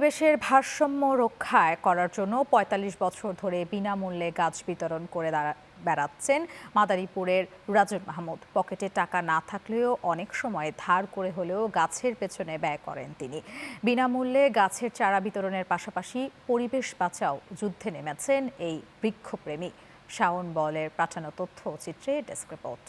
পরিবেশের ভারসাম্য রক্ষায় করার জন্য ৪৫ বছর ধরে বিনামূল্যে গাছ বিতরণ করে বেড়াচ্ছেন মাদারীপুরের রাজন মাহমুদ। পকেটে টাকা না থাকলেও অনেক সময় ধার করে হলেও গাছের পেছনে ব্যয় করেন তিনি। বিনামূল্যে গাছের চারা বিতরণের পাশাপাশি পরিবেশ বাঁচাও যুদ্ধে নেমেছেন এই বৃক্ষপ্রেমী। শাওন বলের পাঠানো তথ্য চিত্রে ডেস্ক রিপোর্ট।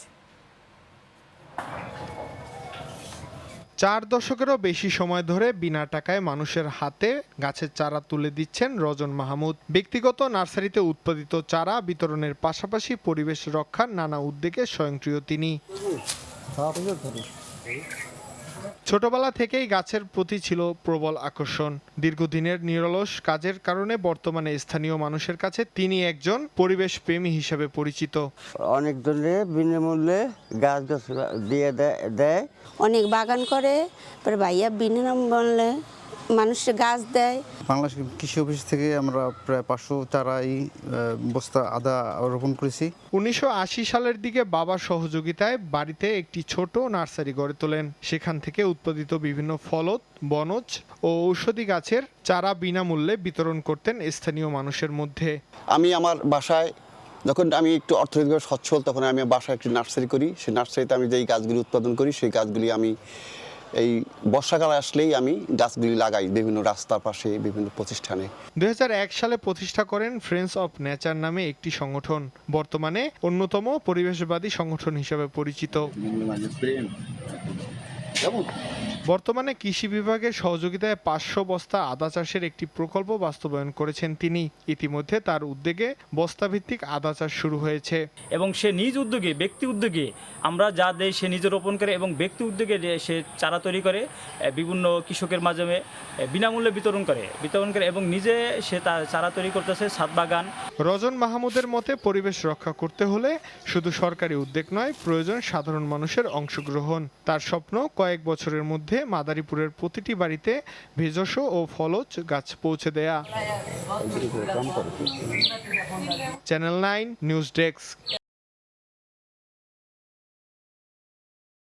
4 দশকেরও বেশি সময় ধরে বিনা টাকায় মানুষের হাতে গাছের চারা তুলে দিচ্ছেন রজন মাহমুদ। ব্যক্তিগত নার্সারিতে উৎপাদিত চারা বিতরণের পাশাপাশি পরিবেশ রক্ষার নানা উদ্যোগে স্বয়ংক্রিয় তিনি। ছোটবেলা থেকেই গাছের প্রতি ছিল প্রবল আকর্ষণ। দীর্ঘদিনের নিরলস কাজের কারণে বর্তমানে স্থানীয় মানুষের কাছে তিনি একজন পরিবেশ প্রেমী হিসেবে পরিচিত। অনেক ধরনের বিনামূল্যে গাছ দিয়ে দেয়, অনেক বাগান করে, ভাইয়া বিনামূল্যে মানুষের গাছ দেয়। বাংলাদেশ কৃষি অফিস থেকে আমরা প্রায় 500 চারাই বস্তা আদা রোপণ করেছি। 1980 সালের দিকে বাবার সহযোগিতায় বাড়িতে একটি ছোট নার্সারি গড়ে তোলেন। সেখান থেকে উৎপাদিত বিভিন্ন ফলদ, বনজ ও ঔষধি গাছের চারা বিনামূল্যে বিতরণ করতেন স্থানীয় মানুষের মধ্যে। আমি আমার বাসায় যখন আমি একটু অর্থনৈতিকভাবে সচ্ছল, তখন আমি বাসায় একটি নার্সারি করি। সেই নার্সারিতে আমি যেই গাছগুলি উৎপাদন করি, সেই গাছগুলি আমি এই বর্ষাকাল আসলেই আমি গাছগুলি লাগাই বিভিন্ন রাস্তার পাশে, বিভিন্ন প্রতিষ্ঠানে। 2001 সালে প্রতিষ্ঠা করেন ফ্রেন্ডস অফ নেচার নামে একটি সংগঠন, বর্তমানে অন্যতম পরিবেশবাদী সংগঠন হিসেবে পরিচিত। বর্তমানে কৃষি বিভাগের সহযোগিতায় 500 বস্তা আদা চাষের একটি প্রকল্প বাস্তবায়ন করেছেন তিনি। ইতিমধ্যে তার উদ্যোগে বস্তাভিত্তিক আদা চাষ শুরু হয়েছে। এবং সে নিজ উদ্যোগে, ব্যক্তি উদ্যোগে আমরা যা দেয় সে নিজে রোপণ করে এবং ব্যক্তি উদ্যোগে সে চারা তৈরি করে বিভিন্ন কৃষকের মাধ্যমে বিনামূল্যে বিতরণ করে এবং নিজে সে তার চারা তৈরি করতেছে ছাদ বাগান। রজন মাহমুদের মতে পরিবেশ রক্ষা করতে হলে শুধু সরকারি উদ্যোগ নয়, প্রয়োজন সাধারণ মানুষের অংশগ্রহণ। তার স্বপ্ন কয়েক বছরের মধ্যে মাদারীপুরের প্রতিটি বাড়িতে ভেষজ ও ফলজ গাছ পৌঁছে দেয়া। Channel 9 news desk.